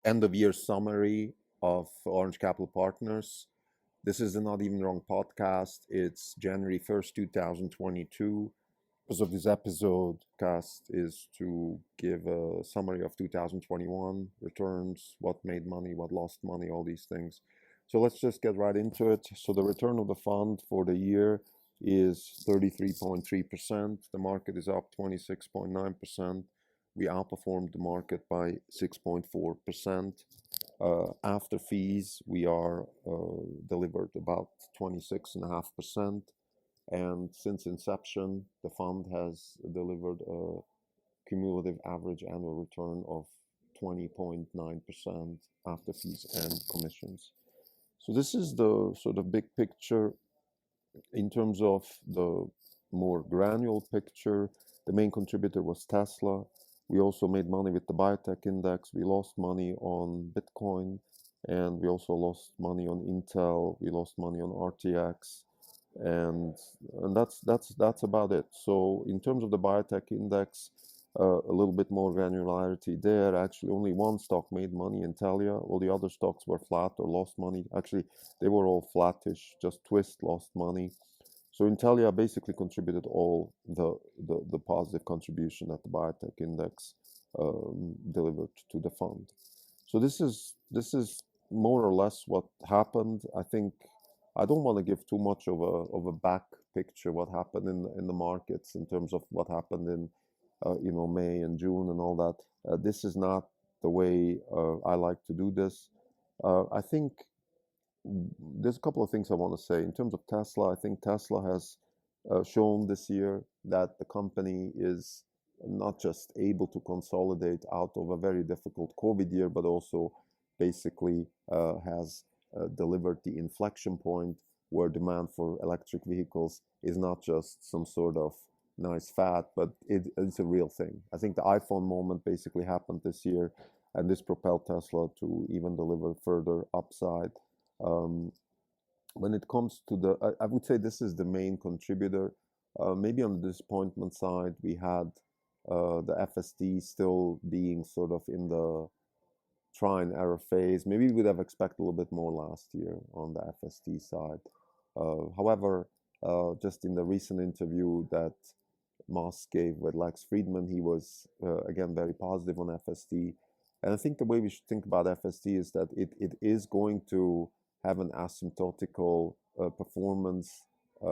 end of year summary of Orange Capital Partners. This is the Not Even Wrong podcast. It's January 1st, 2022. The purpose of this episode cast is to give a summary of 2021 returns, what made money, what lost money, all these things. So let's just get right into it. So the return of the fund for the year is 33.3%. The market is up 26.9%. We outperformed the market by 6.4%. After fees, we are delivered about 26.5%. And since inception, the fund has delivered a cumulative average annual return of 20.9% after fees and commissions. So this is the sort of big picture. In terms of the more granular picture, the main contributor was Tesla. We also made money with the Biotech Index. We lost money on Bitcoin, and we also lost money on Intel. We lost money on RTX, and that's about it. So in terms of the Biotech Index, a little bit more granularity there. Actually, only one stock made money, NTLA. All the other stocks were flat or lost money. Actually, they were all flattish. Just TWST lost money. So NTLA basically contributed all the positive contribution that the Biotech Index delivered to the fund. So this is more or less what happened. I think I don't want to give too much of a back picture what happened in the markets in terms of what happened in May and June and all that. This is not the way I like to do this. I think there's a couple of things I want to say. In terms of Tesla, I think Tesla has shown this year that the company is not just able to consolidate out of a very difficult COVID year, but also basically has delivered the inflection point where demand for electric vehicles is not just some sort of nice fad, but it's a real thing. I think the iPhone moment basically happened this year, and this propelled Tesla to even deliver further upside. When it comes to I would say this is the main contributor. Maybe on the disappointment side, we had the FSD still being sort of in the try and error phase. Maybe we would have expected a little bit more last year on the FSD side. However, just in the recent interview that Musk gave with Lex Friedman, he was again very positive on FSD. And I think the way we should think about FSD is that it is going to have an asymptotical performance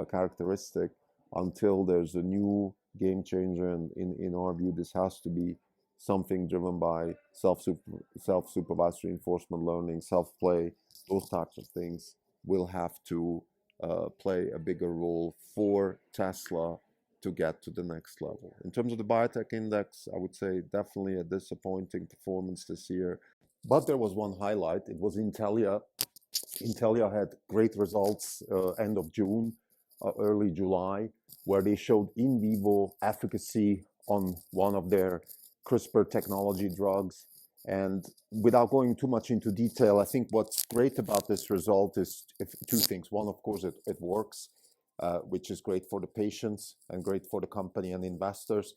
characteristic until there's a new game changer. And in our view, this has to be something driven by self-supervised reinforcement learning, self-play. Those types of things will have to play a bigger role for Tesla to get to the next level. In terms of the Biotech Index, I would say definitely a disappointing performance this year. But there was one highlight. It was Intellia. Intellia had great results end of June, early July, where they showed in vivo efficacy on one of their CRISPR technology drugs. And without going too much into detail, I think what's great about this result is two things. One, of course, it works, which is great for the patients and great for the company and investors.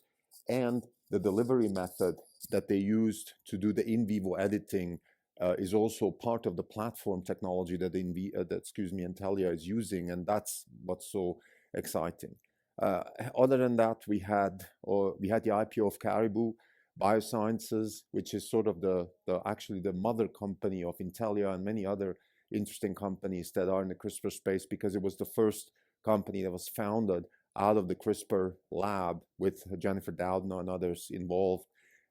And the delivery method that they used to do the in vivo editing is also part of the platform technology that Intellia is using, and that's what's so exciting. Other than that, we had the IPO of Caribou Biosciences, which is sort of actually the mother company of Intellia and many other interesting companies that are in the CRISPR space, because it was the first company that was founded out of the CRISPR lab with Jennifer Doudna and others involved,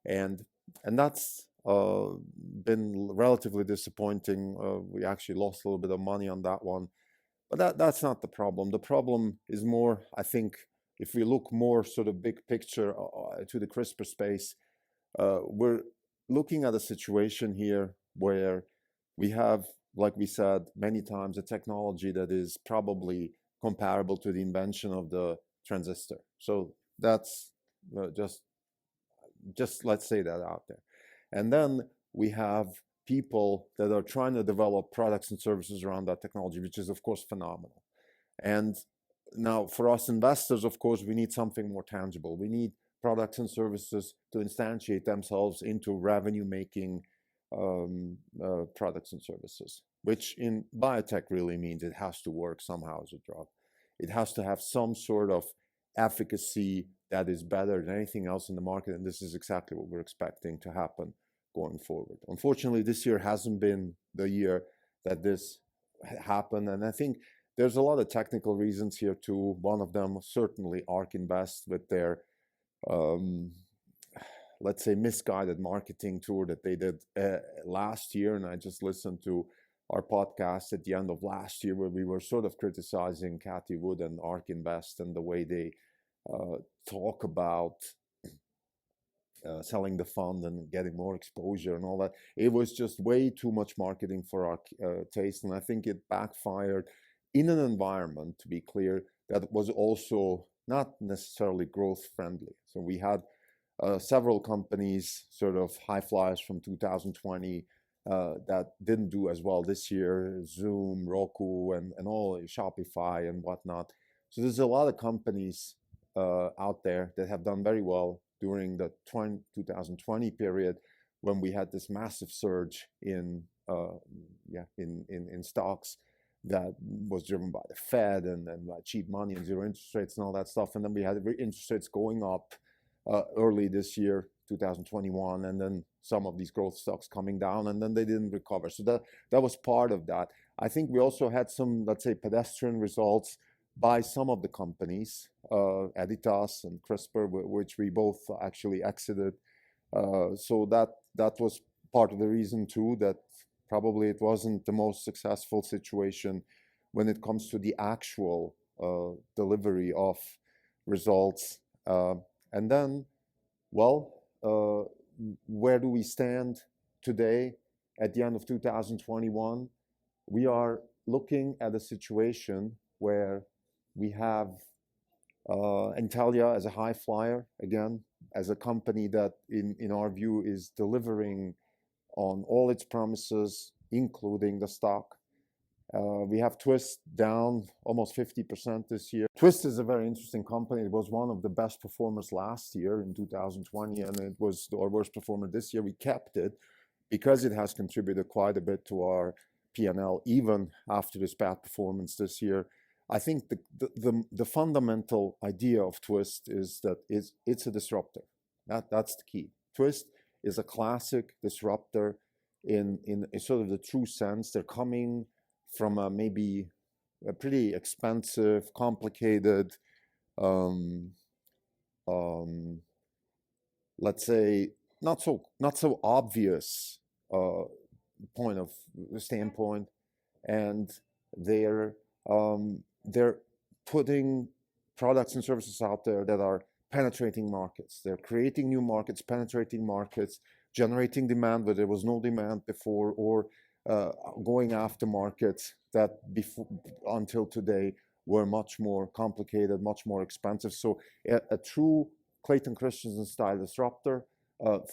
and that's been relatively disappointing. We actually lost a little bit of money on that one, but that's not the problem. The problem is more, I think, if we look more sort of big picture to the CRISPR space, we're looking at a situation here where we have, like we said many times, a technology that is probably comparable to the invention of the transistor. So that's just let's say that out there. And then we have people that are trying to develop products and services around that technology, which is, of course, phenomenal. And now for us investors, of course, we need something more tangible. We need products and services to instantiate themselves into revenue-making products and services, which in biotech really means it has to work somehow as a drug. It has to have some sort of efficacy that is better than anything else in the market, and this is exactly what we're expecting to happen going forward. Unfortunately, this year hasn't been the year that this happened, and I think there's a lot of technical reasons here too. One of them certainly ARK Invest with their let's say misguided marketing tour that they did last year, and I just listened to our podcast at the end of last year where we were sort of criticizing Cathy Wood and ARK Invest and the way they talk about selling the fund and getting more exposure and all that. It was just way too much marketing for our taste, and I think it backfired in an environment, to be clear, that was also not necessarily growth friendly. So we had several companies, sort of high flyers from 2020, that didn't do as well this year, Zoom, Roku, and all, Shopify and whatnot. So there's a lot of companies out there that have done very well during the 2020 period when we had this massive surge in stocks that was driven by the Fed and by cheap money and zero interest rates and all that stuff. And then we had interest rates going up early this year, 2021, and then some of these growth stocks coming down, and then they didn't recover. So that was part of that. I think we also had some, let's say, pedestrian results by some of the companies, Editas and CRISPR, which we both actually exited. So that was part of the reason too, that probably it wasn't the most successful situation when it comes to the actual delivery of results. And then, well, where do we stand today at the end of 2021? We are looking at a situation where we have NTLA as a high flyer, again, as a company that in our view is delivering on all its promises, including the stock. We have TWST down almost 50% this year. TWST is a very interesting company. It was one of the best performers last year in 2020, and it was our worst performer this year. We kept it because it has contributed quite a bit to our P&L, even after this bad performance this year. I think the fundamental idea of TWST is that it's a disruptor. That's the key. TWST is a classic disruptor in sort of the true sense. They're coming from maybe a pretty expensive, complicated, let's say not so obvious standpoint, and they're putting products and services out there that are penetrating markets. They're creating new markets, penetrating markets, generating demand where there was no demand before, or going after markets that until today were much more complicated, much more expensive. So a true Clayton Christensen style disruptor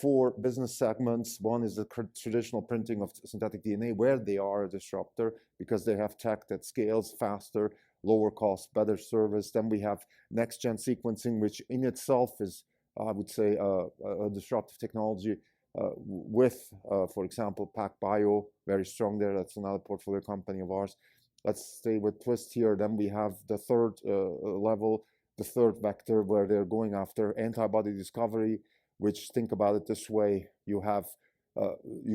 for business segments. One is the traditional printing of synthetic DNA, where they are a disruptor because they have tech that scales faster, lower cost, better service. Then we have next-gen sequencing, which in itself is, I would say, a disruptive technology with, for example, PACB, very strong there. That's another portfolio company of ours. Let's stay with TWST here. Then we have the third level, the third vector, where they're going after antibody discovery, which, think about it this way, you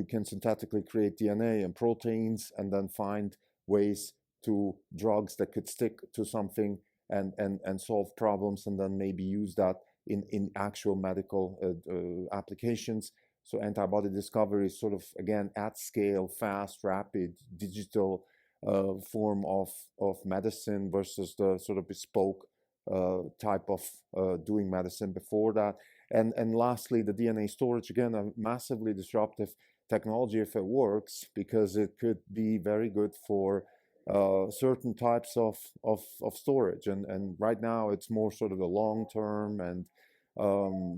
can synthetically create DNA and proteins and then find ways to drugs that could stick to something and solve problems, and then maybe use that in actual medical applications. So antibody discovery is sort of, again, at scale, fast, rapid, digital form of medicine versus the sort of bespoke type of doing medicine before that. And lastly, the DNA storage, again, a massively disruptive technology if it works, because it could be very good for certain types of storage. And right now it's more sort of the long term and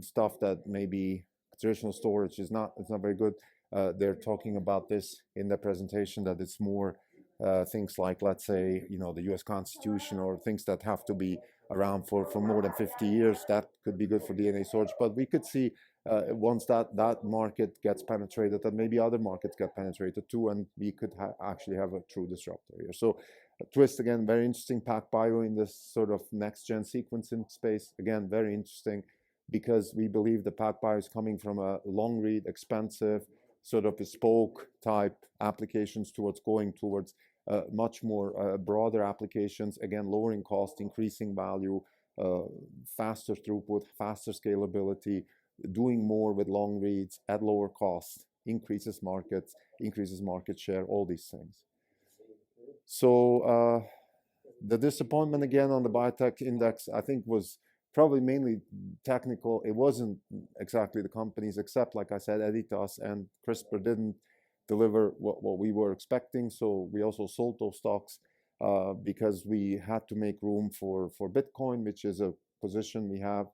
stuff that maybe traditional storage it's not very good. They're talking about this in the presentation, that it's more things like, let's say, the US Constitution, or things that have to be around for more than 50 years. That could be good for DNA storage. But we could see once that market gets penetrated, then maybe other markets get penetrated too, and we could actually have a true disruptor here. So Twist, again, very interesting. PacBio in this sort of next-gen sequencing space, again, very interesting, because we believe the PacBio is coming from a long-read, expensive, sort of bespoke type applications towards going towards much more broader applications, again, lowering cost, increasing value, faster throughput, faster scalability, doing more with long reads at lower cost, increases markets, increases market share, all these things. So the disappointment again on the Biotech Index, I think, was probably mainly technical. It wasn't exactly the companies, except, like I said, Editas and CRISPR didn't deliver what we were expecting. So we also sold those stocks because we had to make room for Bitcoin, which is a position we have.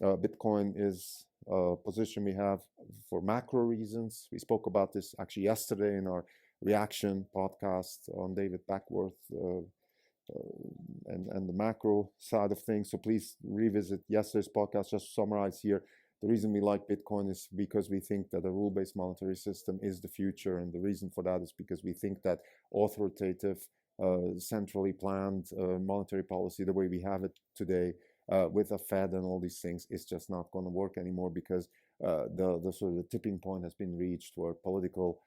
Bitcoin is a position we have for macro reasons. We spoke about this actually yesterday in our reaction podcast on David Beckworth and the macro side of things. So please revisit yesterday's podcast. Just to summarize here, the reason we like Bitcoin is because we think that a rule-based monetary system is the future. And the reason for that is because we think that authoritative, centrally planned monetary policy, the way we have it today, with a Fed and all these things, is just not going to work anymore, because the sort of the tipping point has been reached where political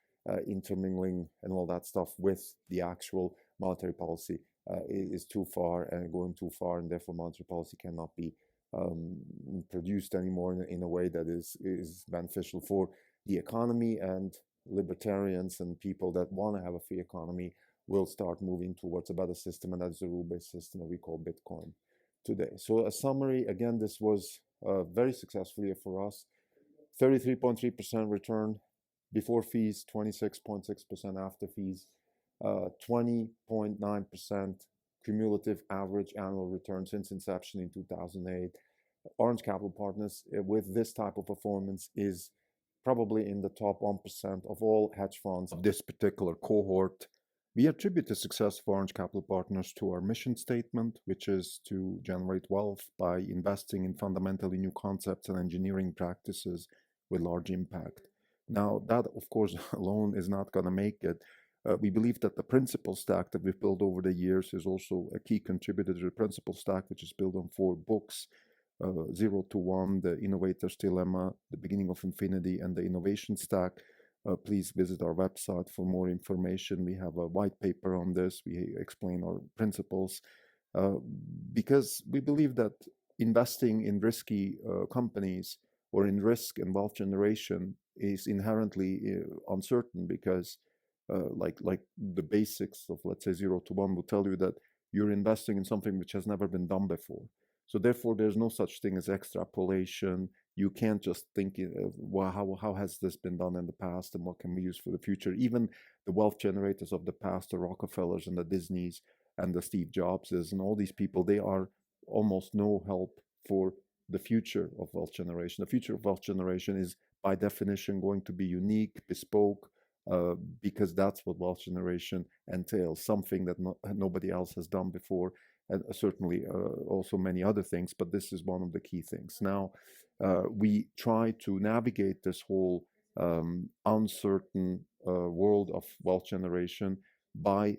intermingling and all that stuff with the actual monetary policy is too far and going too far, and therefore monetary policy cannot be produced anymore in a way that is beneficial for the economy. And libertarians and people that want to have a free economy will start moving towards a better system, and that is a rule-based system that we call Bitcoin today. So a summary, again, this was a very successful year for us. 33.3% return before fees, 26.6% after fees, 20.9% cumulative average annual return since inception in 2008. Orange Capital Partners, with this type of performance, is probably in the top 1% of all hedge funds of this particular cohort. We attribute the success of Orange Capital Partners to our mission statement, which is to generate wealth by investing in fundamentally new concepts and engineering practices with large impact. Now, that, of course, alone is not going to make it. We believe that the principal stack that we've built over the years is also a key contributor to the principal stack, which is built on 4 books, 0 to 1, The Innovator's Dilemma, The Beginning of Infinity, and The Innovation Stack. Please visit our website for more information. We have a white paper on this. We explain our principles because we believe that investing in risky companies or in risk and wealth generation is inherently uncertain, because like the basics of, let's say, 0 to 1 will tell you that you're investing in something which has never been done before. So therefore, there's no such thing as extrapolation. You can't just think, well, how has this been done in the past and what can we use for the future? Even the wealth generators of the past, the Rockefellers and the Disneys and the Steve Jobses and all these people, they are almost no help for the future of wealth generation. The future of wealth generation is by definition going to be unique, bespoke, because that's what wealth generation entails, something that nobody else has done before, and certainly also many other things, but this is one of the key things. Now, we try to navigate this whole uncertain world of wealth generation by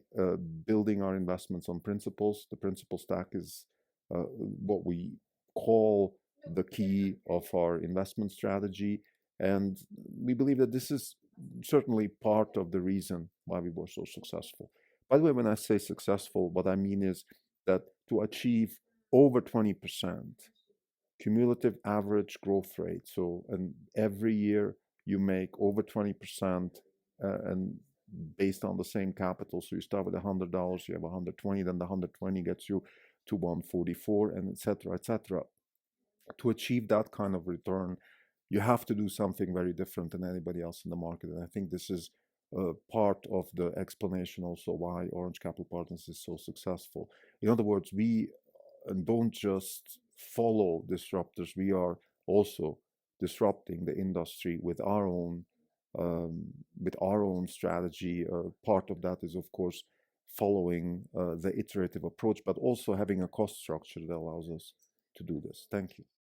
building our investments on principles. The principle stack is what we call the key of our investment strategy, and we believe that this is certainly part of the reason why we were so successful. By the way, when I say successful, what I mean is that to achieve over 20% cumulative average growth rate, so and every year you make over 20%, and based on the same capital, so you start with $100, you have 120, then the 120 gets you to 144, and etc., etc. To achieve that kind of return, you have to do something very different than anybody else in the market. And I think this is part of the explanation also why Orange Capital Partners is so successful. In other words, we don't just follow disruptors, we are also disrupting the industry with our own strategy. Part of that is, of course, following the iterative approach, but also having a cost structure that allows us to do this. Thank you.